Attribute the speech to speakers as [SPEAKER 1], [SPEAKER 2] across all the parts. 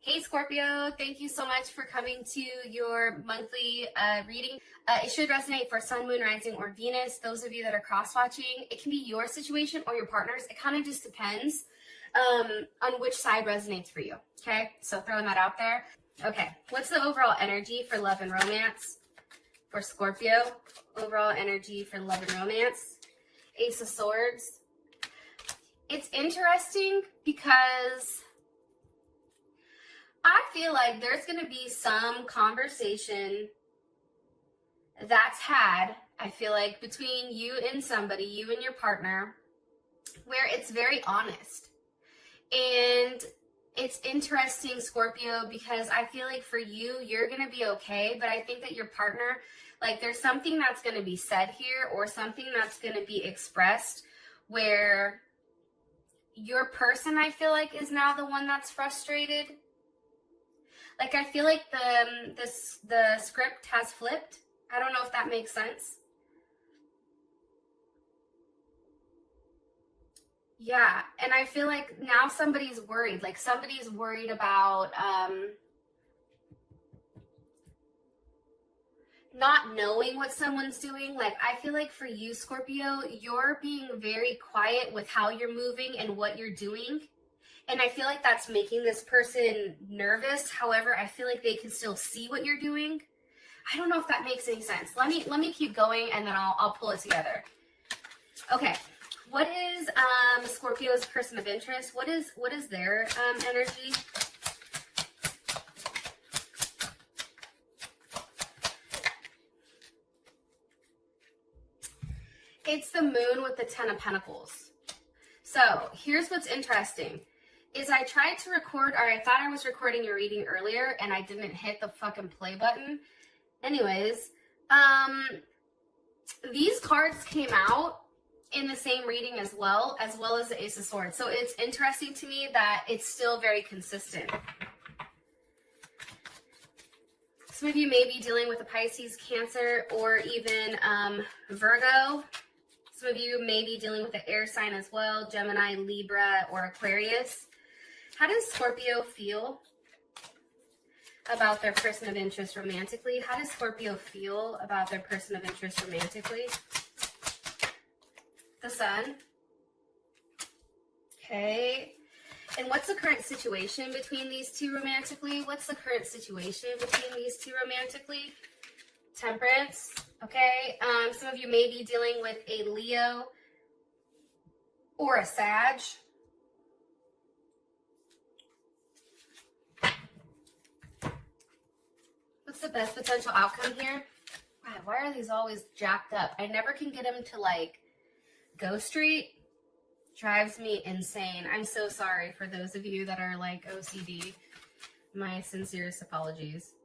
[SPEAKER 1] Hey Scorpio, thank you so much for coming to your monthly reading. It should resonate for Sun, Moon, Rising, or Venus. Those of you that are cross-watching, it can be your situation or your partner's. It kind of just depends on which side resonates for you, okay? So throwing that out there. Okay, what's the overall energy for love and romance for Scorpio? Overall energy for love and romance. Ace of Swords. It's interesting because I feel like there's going to be some conversation that's had, I feel like, between you and somebody, you and your partner, where it's very honest. And it's interesting, Scorpio, because I feel like for you, you're going to be okay, but I think that your partner, like there's something that's going to be said here or something that's going to be expressed where your person, I feel like, is now the one that's frustrated. Like, I feel like the script has flipped. I don't know if that makes sense. Yeah, and I feel like now somebody's worried. Like, somebody's worried about not knowing what someone's doing. Like, I feel like for you, Scorpio, you're being very quiet with how you're moving and what you're doing. And I feel like that's making this person nervous. However, I feel like they can still see what you're doing. I don't know if that makes any sense. Let me keep going and then I'll pull it together. Okay. What is Scorpio's person of interest? What is their energy? It's the moon with the 10 of Pentacles. So here's what's interesting. Is I tried to record, or I thought I was recording your reading earlier, and I didn't hit the fucking play button. Anyways, these cards came out in the same reading as well as the Ace of Swords. So it's interesting to me that it's still very consistent. Some of you may be dealing with a Pisces, Cancer, or even Virgo. Some of you may be dealing with an air sign as well, Gemini, Libra, or Aquarius. How does Scorpio feel about their person of interest romantically? How does Scorpio feel about their person of interest romantically? The Sun. Okay. And what's the current situation between these two romantically? What's the current situation between these two romantically? Temperance. Okay. Some of you may be dealing with a Leo or a Sag. What's the best potential outcome here? God, why are these always jacked up? I never can get them to like go straight. Drives me insane. I'm so sorry for those of you that are like OCD. My sincerest apologies.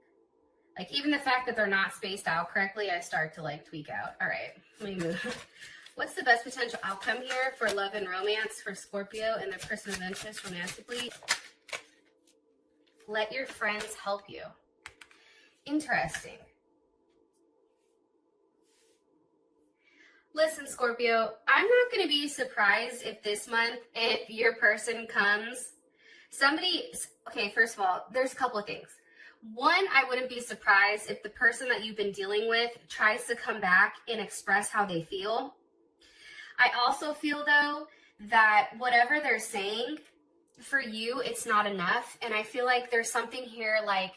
[SPEAKER 1] Like even the fact that they're not spaced out correctly, I start to like tweak out. All right, let me move. What's the best potential outcome here for love and romance for Scorpio and their person of interest romantically? Let your friends help you. Interesting. Listen, Scorpio, I'm not going to be surprised if this month, if your person comes, okay, first of all, there's a couple of things. One, I wouldn't be surprised if the person that you've been dealing with tries to come back and express how they feel. I also feel, though, that whatever they're saying, for you, it's not enough. And I feel like there's something here like,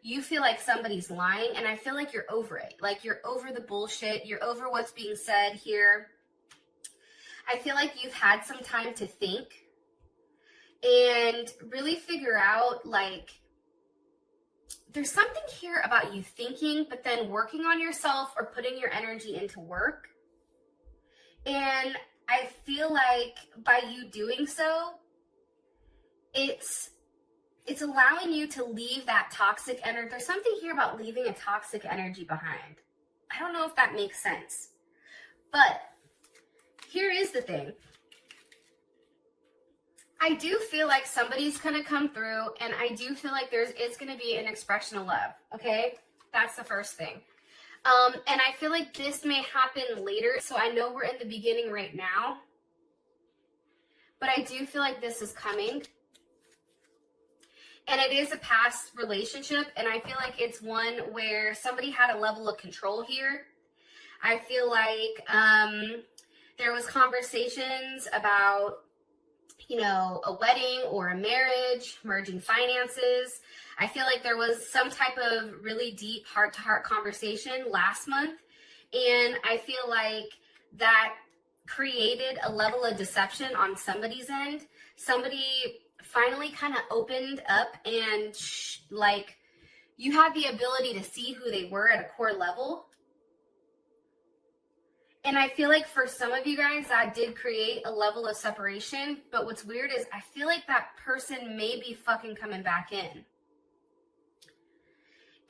[SPEAKER 1] you feel like somebody's lying, and I feel like you're over it. Like you're over the bullshit. You're over what's being said here. I feel like you've had some time to think and really figure out, like, there's something here about you thinking, but then working on yourself or putting your energy into work. And I feel like by you doing so, it's allowing you to leave that toxic energy. There's something here about leaving a toxic energy behind. I don't know if that makes sense. But here is the thing. I do feel like somebody's going to come through, and I do feel like it's going to be an expression of love, okay? That's the first thing. And I feel like this may happen later, so I know we're in the beginning right now. But I do feel like this is coming. And it is a past relationship, and I feel like it's one where somebody had a level of control here. I feel like there was conversations about, you know, a wedding or a marriage, merging finances. I feel like there was some type of really deep heart-to-heart conversation last month, and I feel like that created a level of deception on somebody's end. Somebody finally kind of opened up and like you had the ability to see who they were at a core level. And I feel like for some of you guys that did create a level of separation, but what's weird is I feel like that person may be fucking coming back in.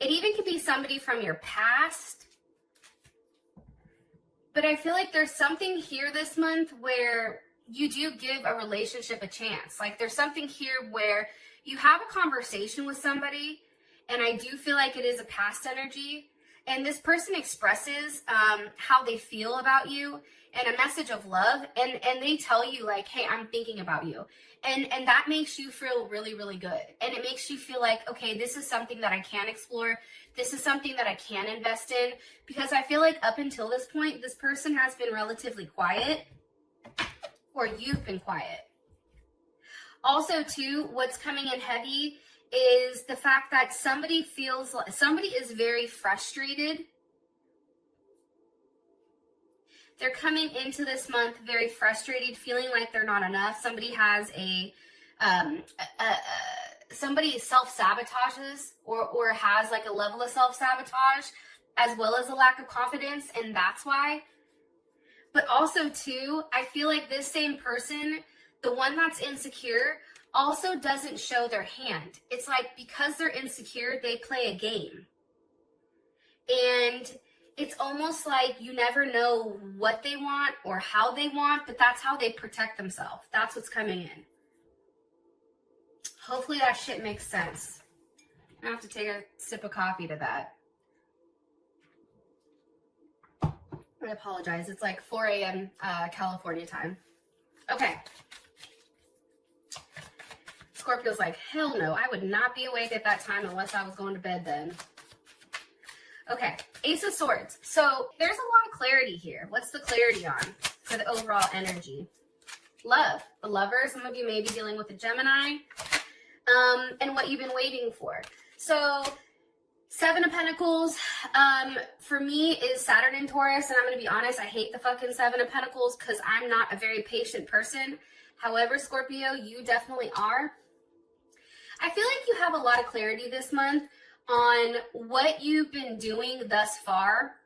[SPEAKER 1] It even could be somebody from your past, but I feel like there's something here this month where you do give a relationship a chance. Like there's something here where you have a conversation with somebody, and I do feel like it is a past energy, and this person expresses how they feel about you and a message of love, and they tell you like, hey, I'm thinking about you. And that makes you feel really, really good. And it makes you feel like, okay, this is something that I can explore. This is something that I can invest in, because I feel like up until this point, this person has been relatively quiet, or you've been quiet. Also, too, what's coming in heavy is the fact that somebody feels like somebody is very frustrated. They're coming into this month very frustrated, feeling like they're not enough. Somebody has somebody self-sabotages or has like a level of self-sabotage as well as a lack of confidence, and that's why. But also, too, I feel like this same person, the one that's insecure, also doesn't show their hand. It's like because they're insecure, they play a game. And it's almost like you never know what they want or how they want, but that's how they protect themselves. That's what's coming in. Hopefully that shit makes sense. I have to take a sip of coffee to that. I apologize. It's like 4 a.m. California time. Okay. Scorpio's like, hell no, I would not be awake at that time unless I was going to bed then. Okay, Ace of Swords. So there's a lot of clarity here. What's the clarity on for the overall energy? Love. The lover. Some of you may be dealing with a Gemini. And what you've been waiting for. So Seven of Pentacles, for me is Saturn in Taurus, and I'm going to be honest, I hate the fucking Seven of Pentacles because I'm not a very patient person. However, Scorpio, you definitely are. I feel like you have a lot of clarity this month on what you've been doing thus far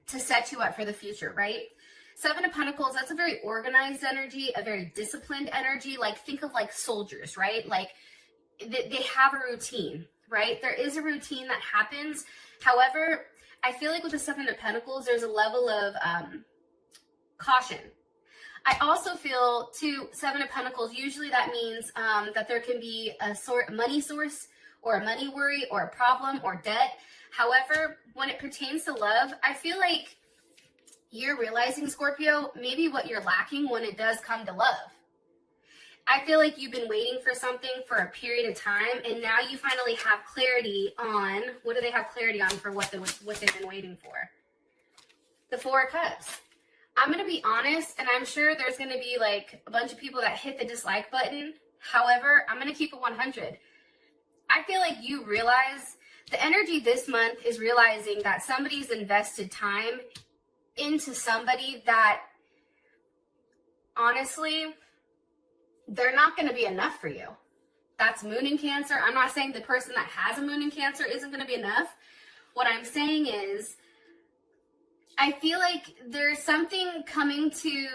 [SPEAKER 1] to set you up for the future, right? Seven of Pentacles, that's a very organized energy, a very disciplined energy. Like, think of like soldiers, right? Like, they have a routine. Right? There is a routine that happens. However, I feel like with the Seven of Pentacles, there's a level of caution. I also feel, too, Seven of Pentacles, usually that means that there can be a money source or a money worry or a problem or debt. However, when it pertains to love, I feel like you're realizing, Scorpio, maybe what you're lacking when it does come to love. I feel like you've been waiting for something for a period of time, and now you finally have clarity on, what do they have clarity on for what they've been waiting for? The Four of Cups. I'm going to be honest, and I'm sure there's going to be like a bunch of people that hit the dislike button. However, I'm going to keep it 100. I feel like you realize the energy this month is realizing that somebody's invested time into somebody that, honestly, they're not going to be enough for you. That's Moon in Cancer. I'm not saying the person that has a Moon in Cancer isn't going to be enough. What I'm saying is, I feel like there's something coming to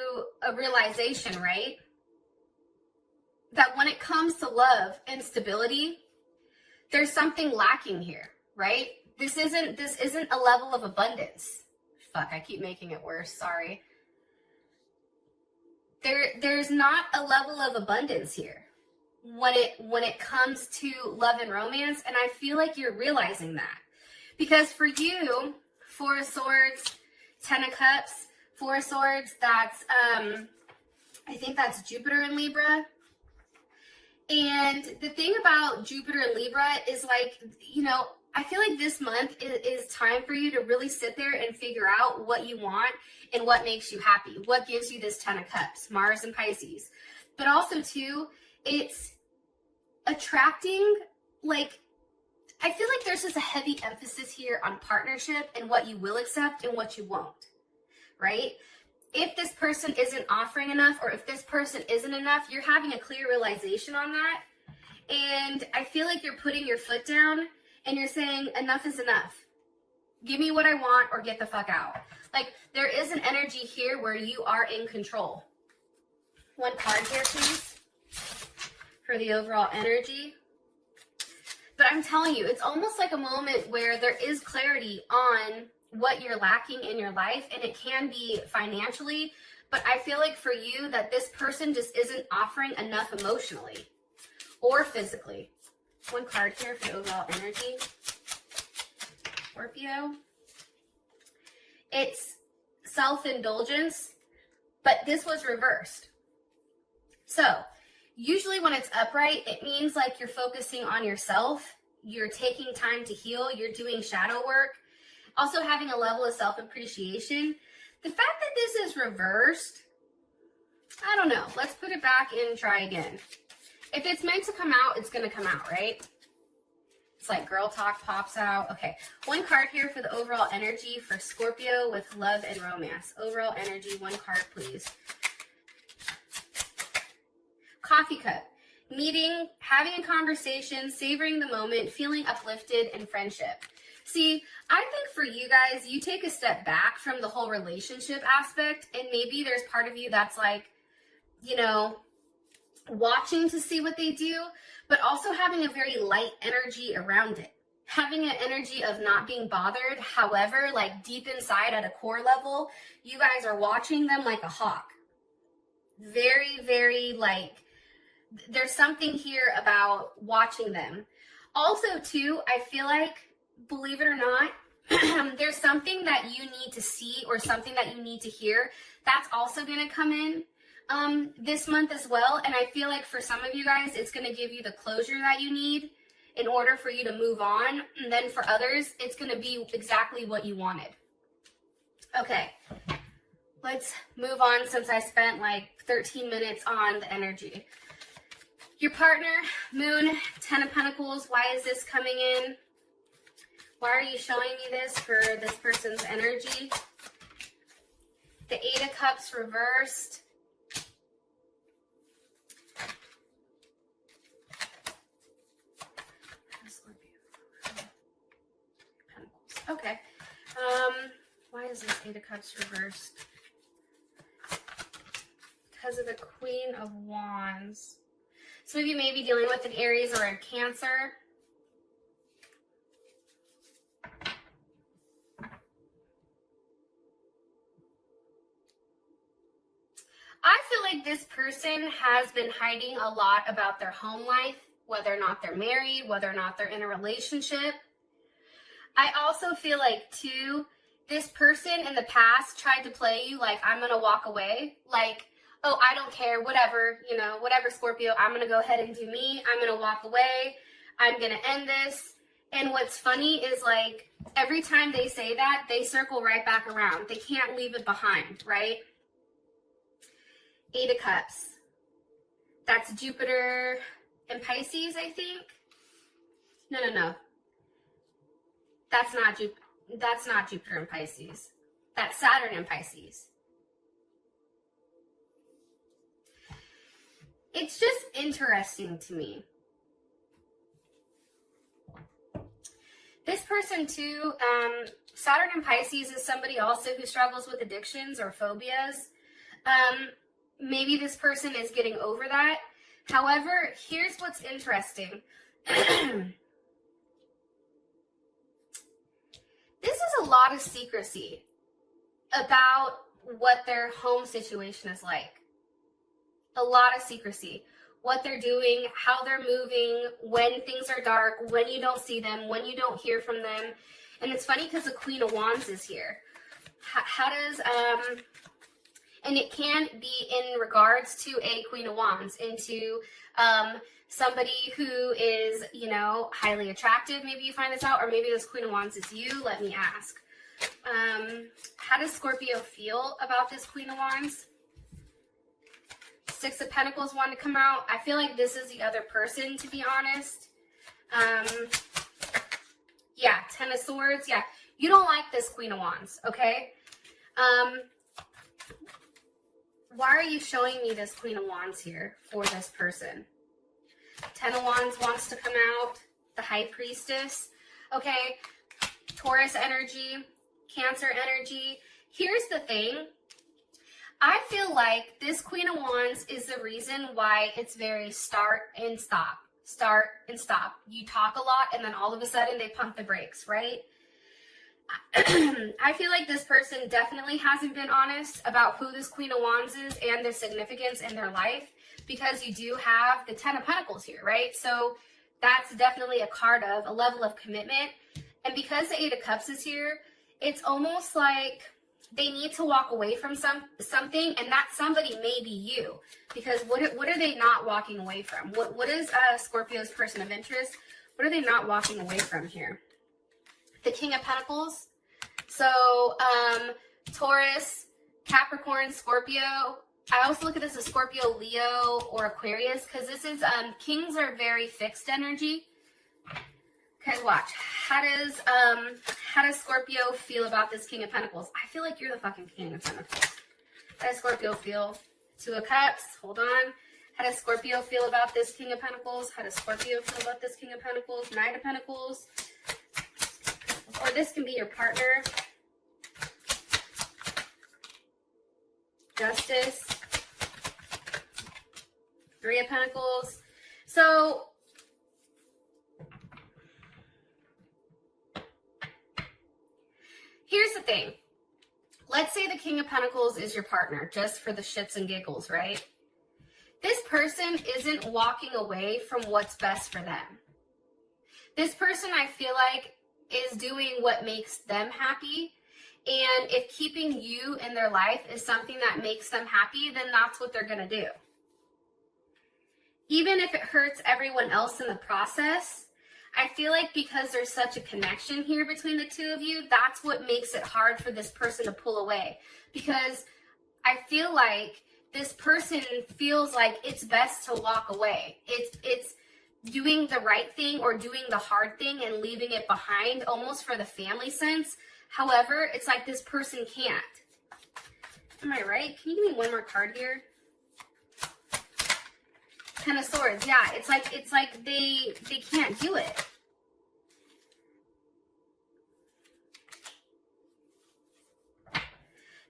[SPEAKER 1] a realization, right? That when it comes to love and stability, there's something lacking here, right? This isn't a level of abundance. Fuck, I keep making it worse. Sorry. There's not a level of abundance here when it comes to love and romance, and I feel like you're realizing that. Because for you, Four of Swords, Ten of Cups, Four of Swords, that's I think that's Jupiter in Libra. And the thing about Jupiter and Libra is like, you know, I feel like this month is time for you to really sit there and figure out what you want and what makes you happy. What gives you this 10 of Cups, Mars and Pisces. But also, too, it's attracting, like, I feel like there's just a heavy emphasis here on partnership and what you will accept and what you won't, right? If this person isn't offering enough or if this person isn't enough, you're having a clear realization on that. And I feel like you're putting your foot down and you're saying enough is enough. Give me what I want or get the fuck out. Like, there is an energy here where you are in control. One card here, please, for the overall energy. But I'm telling you, it's almost like a moment where there is clarity on what you're lacking in your life, and it can be financially, but I feel like for you that this person just isn't offering enough emotionally or physically. One card here for the overall energy. Scorpio. It's self-indulgence, but this was reversed. So usually when it's upright, it means like you're focusing on yourself, you're taking time to heal, you're doing shadow work, also having a level of self-appreciation. The fact that this is reversed, I don't know. Let's put it back and try again. If it's meant to come out, it's going to come out, right? It's like girl talk pops out. Okay, one card here for the overall energy for Scorpio with love and romance. Overall energy, one card, please. Coffee cup. Meeting, having a conversation, savoring the moment, feeling uplifted, and friendship. See, I think for you guys, you take a step back from the whole relationship aspect, and maybe there's part of you that's like, you know, watching to see what they do, but also having a very light energy around it. Having an energy of not being bothered. However, like deep inside at a core level, you guys are watching them like a hawk. Very, very like, there's something here about watching them. Also, too, I feel like, believe it or not, there's something that you need to see or something that you need to hear that's also going to come in this month as well. And I feel like for some of you guys, it's going to give you the closure that you need in order for you to move on. And then for others, it's going to be exactly what you wanted. Okay, let's move on since I spent like 13 minutes on the energy. Your partner, Moon, 10 of Pentacles. Why is this coming in? Why are you showing me this for this person's energy? The 8 of Cups reversed. Okay. Why is this 8 of Cups reversed? Because of the Queen of Wands. Some of you may be dealing with an Aries or a Cancer. I feel like this person has been hiding a lot about their home life, whether or not they're married, whether or not they're in a relationship. I also feel like, too, this person in the past tried to play you like, I'm going to walk away. Like, oh, I don't care, whatever, you know, whatever, Scorpio, I'm going to go ahead and do me. I'm going to walk away. I'm going to end this. And what's funny is, like, every time they say that, they circle right back around. They can't leave it behind, right? 8 of Cups. That's Jupiter and Pisces, I think. No. That's not Jupiter and Pisces. That's Saturn and Pisces. It's just interesting to me. This person too, Saturn and Pisces is somebody also who struggles with addictions or phobias. Maybe this person is getting over that. However, here's what's interesting. This is a lot of secrecy about what their home situation is like. A lot of secrecy. What they're doing, how they're moving, when things are dark, when you don't see them, when you don't hear from them. And it's funny because the Queen of Wands is here. How does, and it can be in regards to a Queen of Wands, into somebody who is, you know, highly attractive. Maybe you find this out, or maybe this Queen of Wands is you. Let me ask. How does Scorpio feel about this Queen of Wands? Six of Pentacles want to come out. I feel like this is the other person, to be honest. Yeah, Ten of Swords. Yeah, you don't like this Queen of Wands, okay? Why are you showing me this Queen of Wands here for this person? Ten of Wands wants to come out. The High Priestess. Okay, Taurus energy, Cancer energy. Here's the thing. I feel like this Queen of Wands is the reason why it's very start and stop. Start and stop. You talk a lot and then all of a sudden they pump the brakes, right? I feel like this person definitely hasn't been honest about who this Queen of Wands is and their significance in their life, because you do have the Ten of Pentacles here, right? So that's definitely a card of a level of commitment. And because the Eight of Cups is here, it's almost like they need to walk away from something, and that somebody may be you. Because what are they not walking away from? What is Scorpio's person of interest? What are they not walking away from here? The King of Pentacles. So Taurus, Capricorn, Scorpio. I also look at this as Scorpio, Leo, or Aquarius, because this is kings are very fixed energy. Okay, watch. How does Scorpio feel about this King of Pentacles? I feel like you're the fucking King of Pentacles. How does Scorpio feel? Two of Cups. Hold on. How does Scorpio feel about this King of Pentacles? How does Scorpio feel about this King of Pentacles? Knight of Pentacles. Or this can be your partner. Justice. Three of Pentacles. So here's the thing. Let's say the King of Pentacles is your partner, just for the shits and giggles, right? This person isn't walking away from what's best for them. This person, I feel like, is doing what makes them happy. And if keeping you in their life is something that makes them happy, then that's what they're going to do. Even if it hurts everyone else in the process, I feel like because there's such a connection here between the two of you, that's what makes it hard for this person to pull away. Because I feel like this person feels like it's best to walk away. It's doing the right thing or doing the hard thing and leaving it behind, almost for the family sense. However, it's like this person can't. Am I right? Can you give me one more card here? Ten of Swords. Yeah, it's like they can't do it.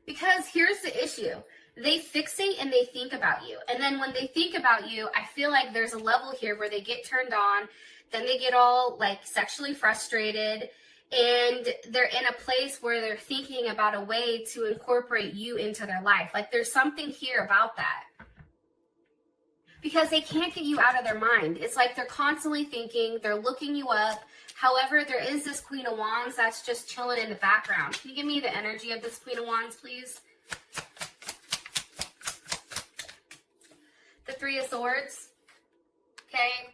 [SPEAKER 1] Because here's the issue. They fixate and they think about you. And then when they think about you, I feel like there's a level here where they get turned on, then they get all like sexually frustrated, and they're in a place where they're thinking about a way to incorporate you into their life. Like there's something here about that. Because they can't get you out of their mind. It's like they're constantly thinking, they're looking you up. However, there is this Queen of Wands that's just chilling in the background. Can you give me the energy of this Queen of Wands, please? The Three of Swords. Okay.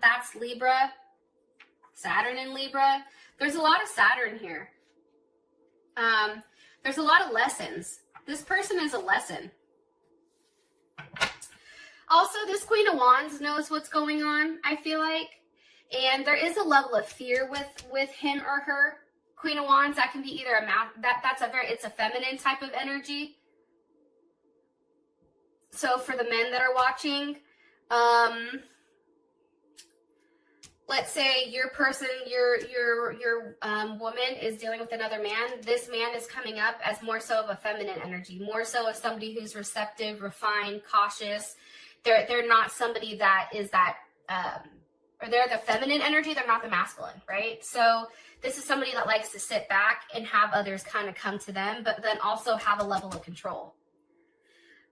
[SPEAKER 1] That's Libra. Saturn in Libra. There's a lot of Saturn here. There's a lot of lessons. This person is a lesson. Also, this Queen of Wands knows what's going on, I feel like. And there is a level of fear with him or her. Queen of Wands, that can be either it's a feminine type of energy. So for the men that are watching, let's say your person, your woman is dealing with another man. This man is coming up as more so of a feminine energy, more so as somebody who's receptive, refined, cautious. They're not somebody that is that, or they're the feminine energy. They're not the masculine, right? So this is somebody that likes to sit back and have others kind of come to them, but then also have a level of control.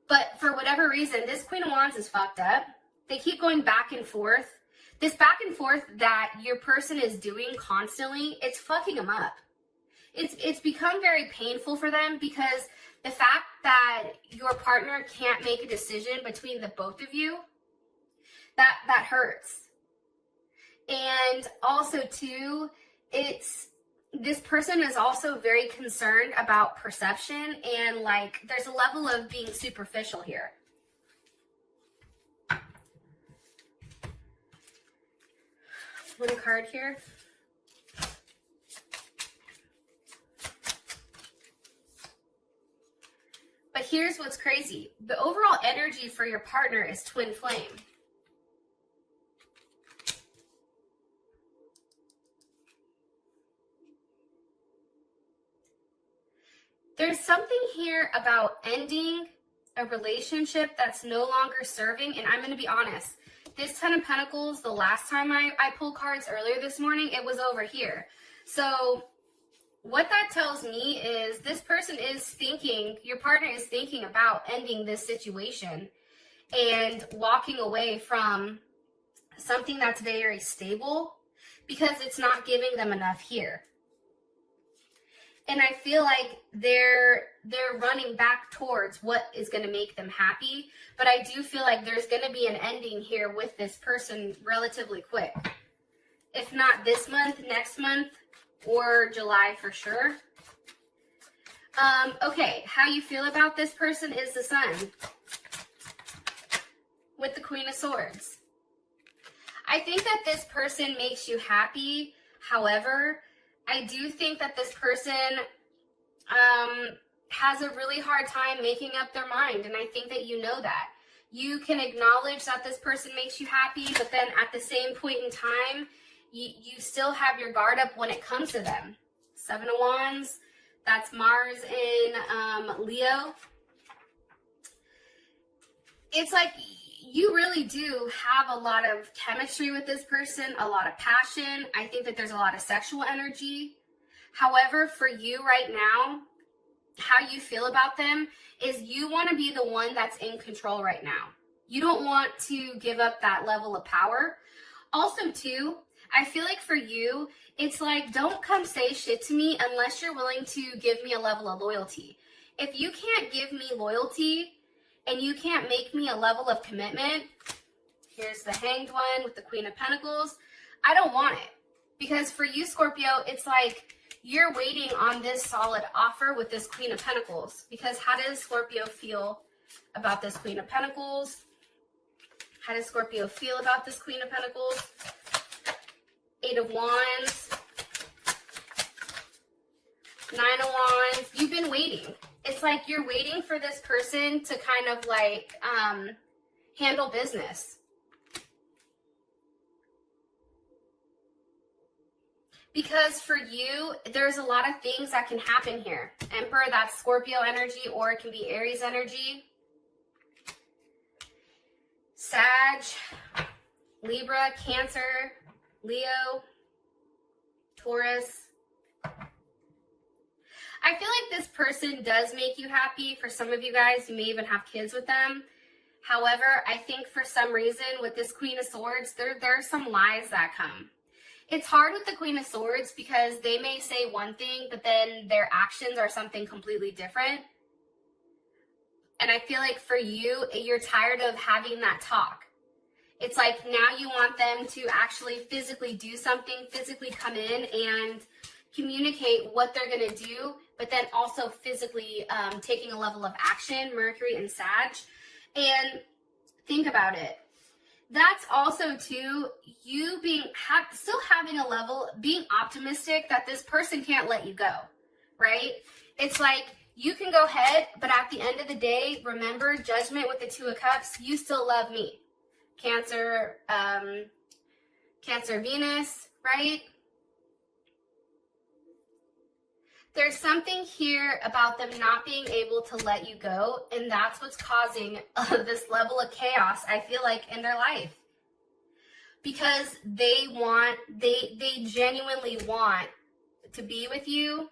[SPEAKER 1] But for whatever reason, this Queen of Wands is fucked up. They keep going back and forth. This back and forth that your person is doing constantly, it's fucking them up. It's become very painful for them, because the fact that your partner can't make a decision between the both of you, That hurts. And also too, this person is also very concerned about perception, and like there's a level of being superficial here. One card here. But here's what's crazy. The overall energy for your partner is twin flame. There's something here about ending a relationship that's no longer serving, and I'm going to be honest. This Ten of Pentacles, the last time I pulled cards earlier this morning, it was over here. So what that tells me is this person is thinking, your partner is thinking about ending this situation and walking away from something that's very stable because it's not giving them enough here. And I feel like they're running back towards what is going to make them happy. But I do feel like there's going to be an ending here with this person relatively quick. If not this month, next month, or July for sure. Okay, how you feel about this person is the Sun with the Queen of Swords. I think that this person makes you happy. However, I do think that this person has a really hard time making up their mind, and I think that you know that. You can acknowledge that this person makes you happy, but then at the same point in time, you still have your guard up when it comes to them. Seven of Wands, that's Mars in Leo. It's like you really do have a lot of chemistry with this person, a lot of passion. I think that there's a lot of sexual energy. However, for you right now, how you feel about them is you want to be the one that's in control right now. You don't want to give up that level of power. Also, too, I feel like for you, it's like, don't come say shit to me unless you're willing to give me a level of loyalty. If you can't give me loyalty and you can't make me a level of commitment, here's the Hanged One with the Queen of Pentacles, I don't want it. Because for you, Scorpio, it's like you're waiting on this solid offer with this Queen of Pentacles. Because how does Scorpio feel about this Queen of Pentacles? How does Scorpio feel about this Queen of Pentacles? Eight of Wands. Nine of Wands. You've been waiting. It's like you're waiting for this person to kind of like handle business. Because for you, there's a lot of things that can happen here. Emperor, that's Scorpio energy, or it can be Aries energy. Sag, Libra, Cancer, Leo, Taurus. I feel like this person does make you happy. For some of you guys, you may even have kids with them. However, I think for some reason with this Queen of Swords, there are some lies that come. It's hard with the Queen of Swords because they may say one thing, but then their actions are something completely different. And I feel like for you, you're tired of having that talk. It's like now you want them to actually physically do something, physically come in and communicate what they're going to do, but then also physically taking a level of action, Mercury and Sag. And think about it. That's also too, you still having a level, being optimistic that this person can't let you go, right? It's like you can go ahead, but at the end of the day, remember Judgment with the Two of Cups, you still love me. Cancer, Cancer Venus, right? There's something here about them not being able to let you go, and that's what's causing this level of chaos, I feel like, in their life. Because they genuinely want to be with you,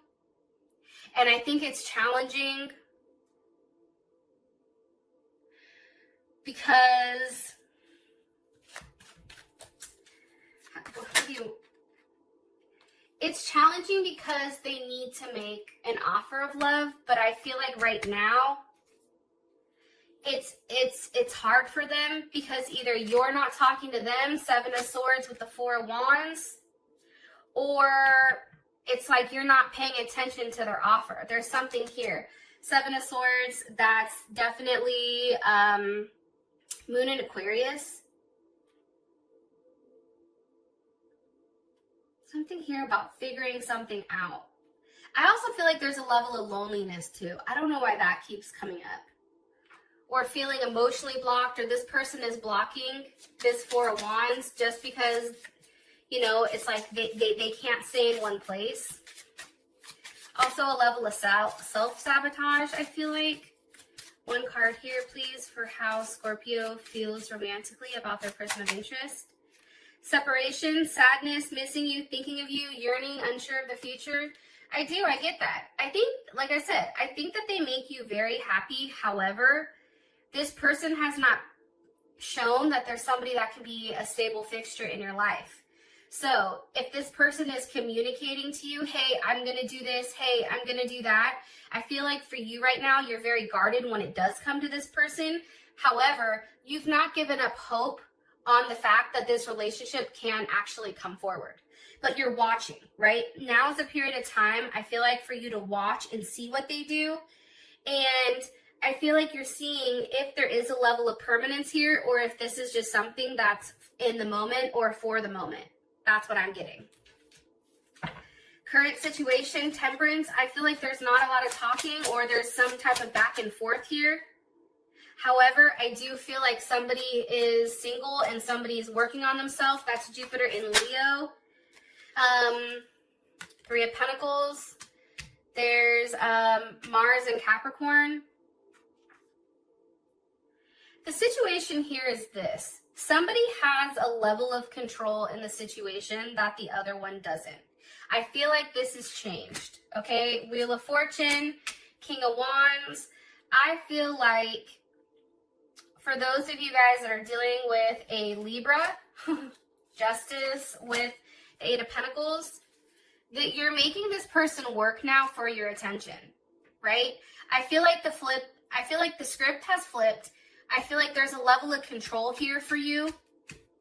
[SPEAKER 1] and I think it's challenging because it's challenging because they need to make an offer of love, but I feel like right now, it's hard for them because either you're not talking to them, Seven of Swords with the Four of Wands, or it's like you're not paying attention to their offer. There's something here. Seven of Swords, that's definitely Moon in Aquarius. Something here about figuring something out. I also feel like there's a level of loneliness too. I don't know why that keeps coming up. Or feeling emotionally blocked, or this person is blocking this Four of Wands just because, you know, it's like they can't stay in one place. Also a level of self-sabotage, I feel like. One card here, please, for how Scorpio feels romantically about their person of interest. Separation, sadness, missing you, thinking of you, yearning, unsure of the future. I get that. I think, like I said, I think that they make you very happy. However, this person has not shown that there's somebody that can be a stable fixture in your life. So if this person is communicating to you, hey, I'm going to do this, hey, I'm going to do that, I feel like for you right now, you're very guarded when it does come to this person. However, you've not given up hope on the fact that this relationship can actually come forward. But you're watching, right? Now is a period of time, I feel like, for you to watch and see what they do. And I feel like you're seeing if there is a level of permanence here, or if this is just something that's in the moment or for the moment. That's what I'm getting. Current situation, Temperance. I feel like there's not a lot of talking, or there's some type of back and forth here. However, I do feel like somebody is single and somebody is working on themselves. That's Jupiter in Leo. Three of Pentacles. There's Mars in Capricorn. The situation here is this. Somebody has a level of control in the situation that the other one doesn't. I feel like this has changed, okay? Wheel of Fortune, King of Wands. I feel like for those of you guys that are dealing with a Libra, Justice with the Eight of Pentacles, that you're making this person work now for your attention, right? I feel like the script has flipped. I feel like there's a level of control here for you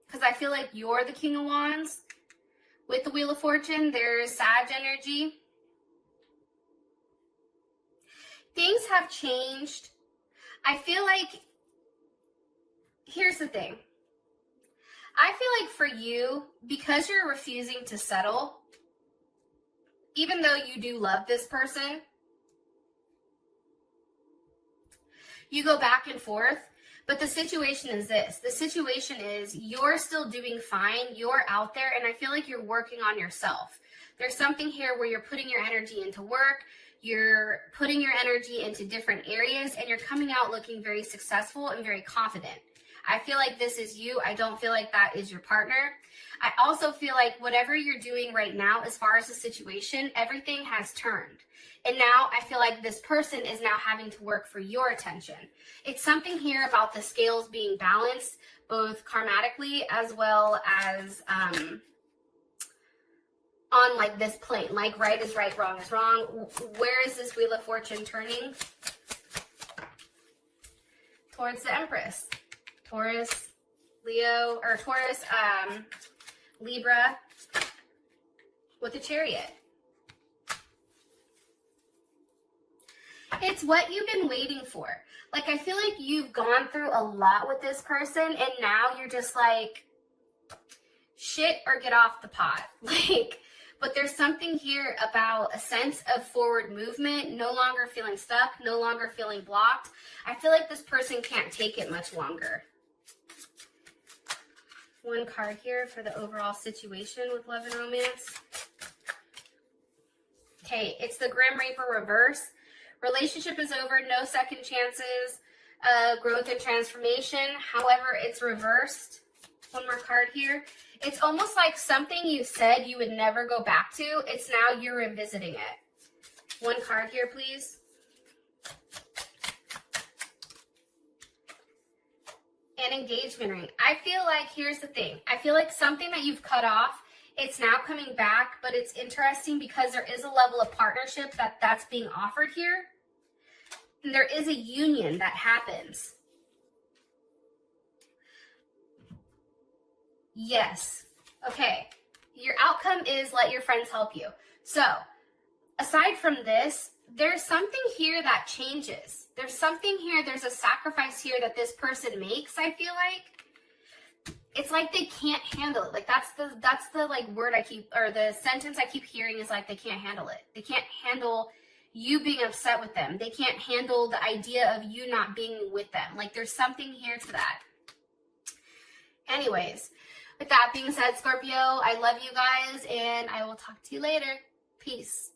[SPEAKER 1] because I feel like you're the King of Wands. With the Wheel of Fortune, there's Sag energy. Things have changed. I feel like, here's the thing. I feel like for you, because you're refusing to settle, even though you do love this person, you go back and forth. But the situation is this. The situation is you're still doing fine. You're out there, and I feel like you're working on yourself. There's something here where you're putting your energy into work. You're putting your energy into different areas, and you're coming out looking very successful and very confident. I feel like this is you. I don't feel like that is your partner. I also feel like whatever you're doing right now, as far as the situation, everything has turned. And now I feel like this person is now having to work for your attention. It's something here about the scales being balanced, both karmatically as well as on like this plane. Like right is right, wrong is wrong. Where is this Wheel of Fortune turning? Towards the Empress. Taurus, Leo, or Taurus, Libra with the Chariot. It's what you've been waiting for. Like, I feel like you've gone through a lot with this person, and now you're just like, shit or get off the pot. Like, but there's something here about a sense of forward movement, no longer feeling stuck, no longer feeling blocked. I feel like this person can't take it much longer. One card here for the overall situation with love and romance. Okay, it's the Grim Reaper reverse. Relationship is over, no second chances, growth and transformation. However, it's reversed. One more card here. It's almost like something you said you would never go back to. It's now you're revisiting it. One card here, please. An engagement ring. I feel like, here's the thing. I feel like something that you've cut off, it's now coming back, but it's interesting because there is a level of partnership that's being offered here. And there is a union that happens. Yes. Okay. Your outcome is let your friends help you. So, aside from this, there's something here that changes. There's something here, there's a sacrifice here that this person makes, I feel like. It's like they can't handle it. Like that's the like word I keep, or the sentence I keep hearing is like they can't handle it. They can't handle you being upset with them. They can't handle the idea of you not being with them. Like there's something here to that. Anyways, with that being said, Scorpio, I love you guys and I will talk to you later. Peace.